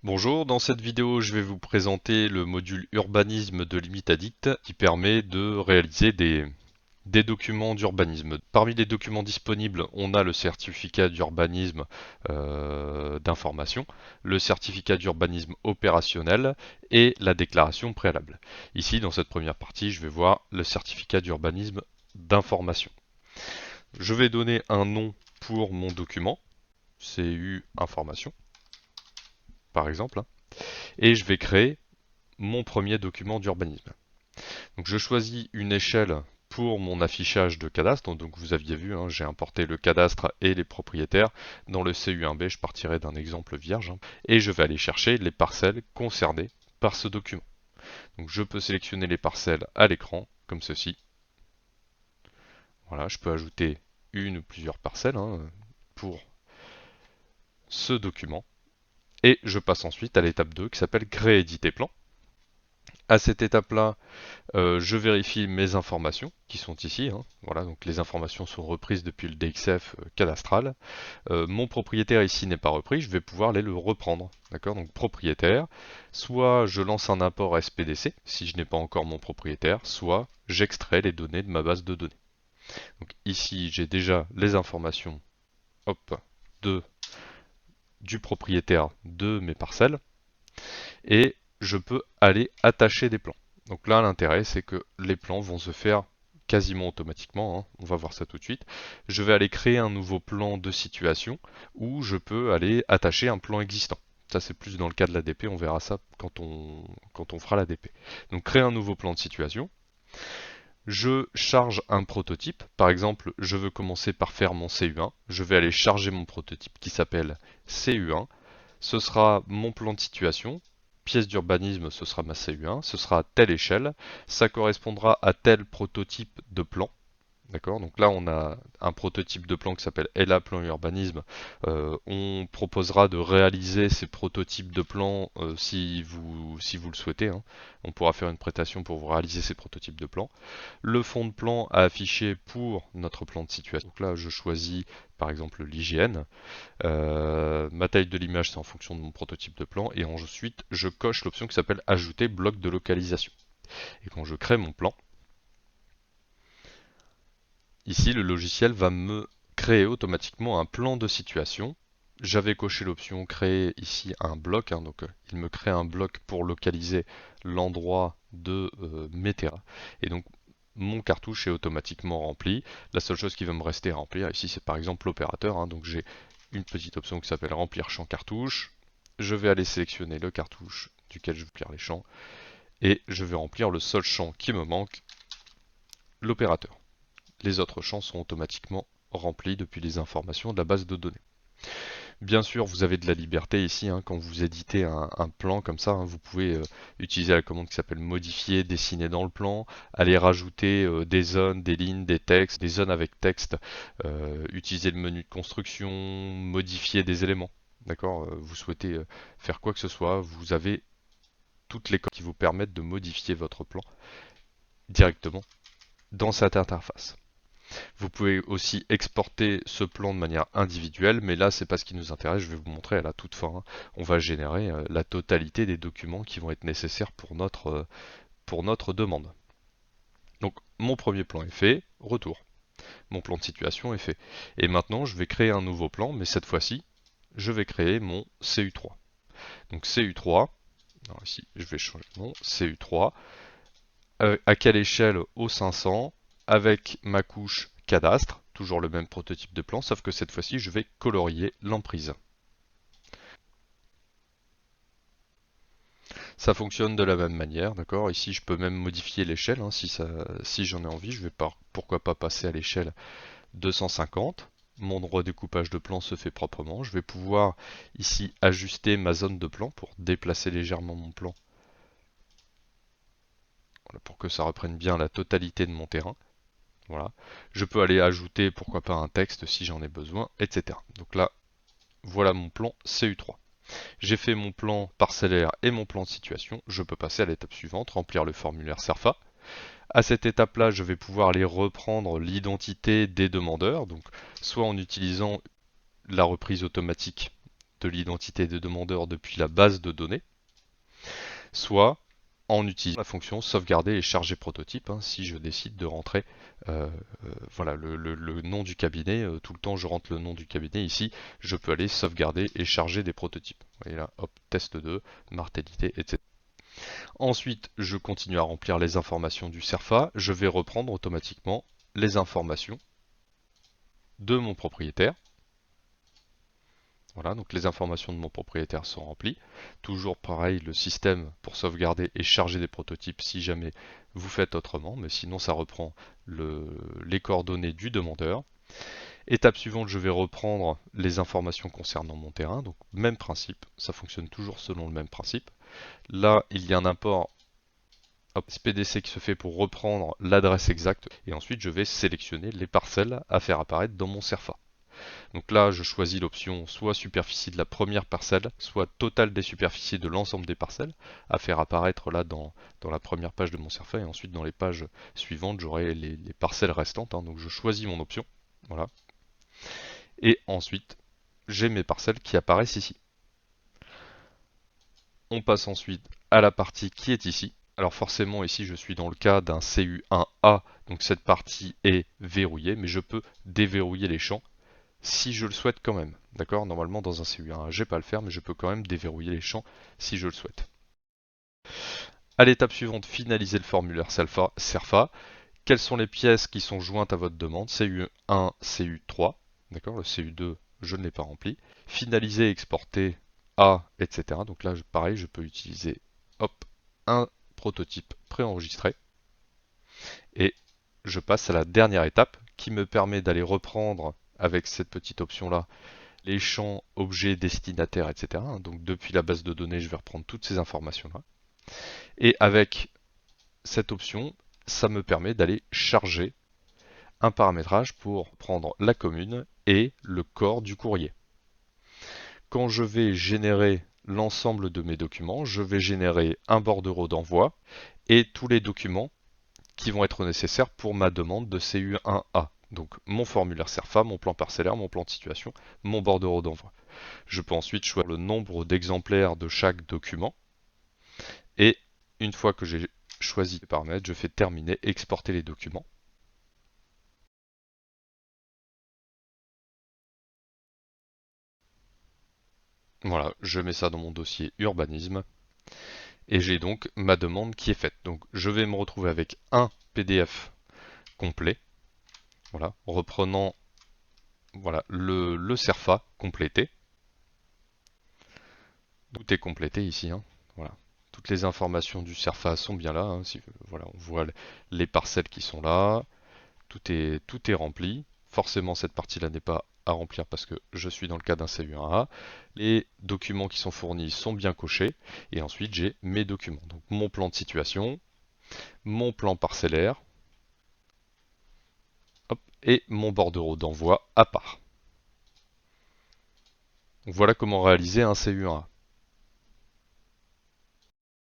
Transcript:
Bonjour, dans cette vidéo je vais vous présenter le module urbanisme de Limitaddict qui permet de réaliser des documents d'urbanisme. Parmi les documents disponibles, on a le certificat d'urbanisme d'information, le certificat d'urbanisme opérationnel et la déclaration préalable. Ici, dans cette première partie, je vais voir le certificat d'urbanisme d'information. Je vais donner un nom pour mon document, CU information par exemple, hein, et je vais créer mon premier document d'urbanisme. Donc je choisis une échelle pour mon affichage de cadastre. Donc vous aviez vu, hein, j'ai importé le cadastre et les propriétaires. Dans le CU1B, je partirai d'un exemple vierge, hein, et je vais aller chercher les parcelles concernées par ce document. Donc je peux sélectionner les parcelles à l'écran, comme ceci. Voilà, je peux ajouter une ou plusieurs parcelles hein, pour ce document. Et je passe ensuite à l'étape 2 qui s'appelle créer éditer plan. À cette étape-là, je vérifie mes informations qui sont ici. Hein. Voilà, donc les informations sont reprises depuis le DXF cadastral. Mon propriétaire ici n'est pas repris, je vais pouvoir aller le reprendre. D'accord, donc propriétaire, soit je lance un import SPDC si je n'ai pas encore mon propriétaire, soit j'extrais les données de ma base de données. Donc ici j'ai déjà les informations hop, de, du propriétaire de mes parcelles et je peux aller attacher des plans. Donc là, l'intérêt, c'est que les plans vont se faire quasiment automatiquement, hein. On va voir ça tout de suite. Je vais aller créer un nouveau plan de situation où je peux aller attacher un plan existant. Ça, c'est plus dans le cas de l'ADP, on verra ça quand on fera l'ADP. Donc créer un nouveau plan de situation. Je charge un prototype. Par exemple, je veux commencer par faire mon CU1. Je vais aller charger mon prototype qui s'appelle CU1. Ce sera mon plan de situation. Pièce d'urbanisme, ce sera ma CU1, ce sera à telle échelle, ça correspondra à tel prototype de plan. D'accord, donc là on a un prototype de plan qui s'appelle ELA plan urbanisme. On proposera de réaliser ces prototypes de plans si vous le souhaitez, hein. On pourra faire une prestation pour vous réaliser ces prototypes de plans. Le fond de plan à afficher pour notre plan de situation. Donc là je choisis par exemple l'IGN. Ma taille de l'image, c'est en fonction de mon prototype de plan. Et ensuite, je coche l'option qui s'appelle Ajouter bloc de localisation. Et quand je crée mon plan, ici, le logiciel va me créer automatiquement un plan de situation. J'avais coché l'option Créer ici un bloc. Hein, donc, il me crée un bloc pour localiser l'endroit de mes terrains. Et donc, mon cartouche est automatiquement rempli. La seule chose qui va me rester à remplir ici, c'est par exemple l'opérateur. Hein, donc, j'ai une petite option qui s'appelle remplir champ cartouche. Je vais aller sélectionner le cartouche duquel je veux remplir les champs et je vais remplir le seul champ qui me manque, l'opérateur. Les autres champs sont automatiquement remplis depuis les informations de la base de données. Bien sûr, vous avez de la liberté ici, hein, quand vous éditez un plan comme ça, hein, vous pouvez utiliser la commande qui s'appelle modifier, dessiner dans le plan, aller rajouter des zones, des lignes, des textes, des zones avec texte, utiliser le menu de construction, modifier des éléments. D'accord, vous souhaitez faire quoi que ce soit, vous avez toutes les codes qui vous permettent de modifier votre plan directement dans cette interface. Vous pouvez aussi exporter ce plan de manière individuelle, mais là c'est pas ce qui nous intéresse, je vais vous montrer à la toute fin. Hein. On va générer la totalité des documents qui vont être nécessaires pour notre demande. Donc mon premier plan est fait, retour. Mon plan de situation est fait. Et maintenant je vais créer un nouveau plan, mais cette fois-ci, je vais créer mon CU3. Donc CU3, alors ici je vais changer de nom, CU3, à quelle échelle au 500, avec ma couche cadastre, toujours le même prototype de plan, sauf que cette fois-ci je vais colorier l'emprise. Ça fonctionne de la même manière, d'accord. Ici je peux même modifier l'échelle, hein, si j'en ai envie, je vais pourquoi pas passer à l'échelle 250. Mon redécoupage de plan se fait proprement. Je vais pouvoir ici ajuster ma zone de plan pour déplacer légèrement mon plan, voilà, pour que ça reprenne bien la totalité de mon terrain. Voilà. Je peux aller ajouter pourquoi pas un texte si j'en ai besoin, etc. Donc là, voilà mon plan CU3. J'ai fait mon plan parcellaire et mon plan de situation. Je peux passer à l'étape suivante, remplir le formulaire SERFA. À cette étape-là, je vais pouvoir aller reprendre l'identité des demandeurs, donc soit en utilisant la reprise automatique de l'identité des demandeurs depuis la base de données, soit en utilisant la fonction sauvegarder et charger prototype, hein, si je décide de rentrer voilà, le nom du cabinet, tout le temps je rentre le nom du cabinet, ici je peux aller sauvegarder et charger des prototypes. Vous voyez là, hop, test 2, mortalité, etc. Ensuite, je continue à remplir les informations du CERFA, je vais reprendre automatiquement les informations de mon propriétaire. Voilà, donc les informations de mon propriétaire sont remplies. Toujours pareil, le système pour sauvegarder et charger des prototypes si jamais vous faites autrement, mais sinon ça reprend les coordonnées du demandeur. Étape suivante, je vais reprendre les informations concernant mon terrain, donc même principe, ça fonctionne toujours selon le même principe. Là, il y a un import SPDC qui se fait pour reprendre l'adresse exacte, et ensuite je vais sélectionner les parcelles à faire apparaître dans mon CERFA. Donc là, je choisis l'option soit superficie de la première parcelle, soit total des superficies de l'ensemble des parcelles, à faire apparaître là dans la première page de mon CERFA, et ensuite dans les pages suivantes, j'aurai les parcelles restantes, hein. Donc je choisis mon option, voilà. Et ensuite, j'ai mes parcelles qui apparaissent ici. On passe ensuite à la partie qui est ici. Alors forcément, ici, je suis dans le cas d'un CU1A, donc cette partie est verrouillée, mais je peux déverrouiller les champs si je le souhaite quand même. D'accord? Normalement, dans un CU1A, je ne vais pas le faire, mais je peux quand même déverrouiller les champs si je le souhaite. À l'étape suivante, finaliser le formulaire CERFA. Quelles sont les pièces qui sont jointes à votre demande? CU1, CU3. D'accord? Le CU2, je ne l'ai pas rempli. Finaliser, exporter A, etc. Donc là, pareil, je peux utiliser hop, un prototype préenregistré. Et je passe à la dernière étape qui me permet d'aller reprendre avec cette petite option-là les champs, objets, destinataires, etc. Donc depuis la base de données, je vais reprendre toutes ces informations-là. Et avec cette option, ça me permet d'aller charger un paramétrage pour prendre la commune et le corps du courrier. Quand je vais générer l'ensemble de mes documents, je vais générer un bordereau d'envoi et tous les documents qui vont être nécessaires pour ma demande de CU1A. Donc mon formulaire CERFA, mon plan parcellaire, mon plan de situation, mon bordereau d'envoi. Je peux ensuite choisir le nombre d'exemplaires de chaque document. Et une fois que j'ai choisi les paramètres, je fais terminer, exporter les documents. Voilà, je mets ça dans mon dossier urbanisme. Et j'ai donc ma demande qui est faite. Donc je vais me retrouver avec un PDF complet. Voilà, reprenant voilà, le CERFA complété. Tout est complété ici, hein. Voilà. Toutes les informations du CERFA sont bien là, hein. Voilà, on voit les parcelles qui sont là. Tout est rempli. Forcément, cette partie-là n'est pas à remplir parce que je suis dans le cas d'un CU1A. Les documents qui sont fournis sont bien cochés. Et ensuite, j'ai mes documents. Donc, mon plan de situation, mon plan parcellaire, hop, et mon bordereau d'envoi à part. Donc, voilà comment réaliser un CU1A.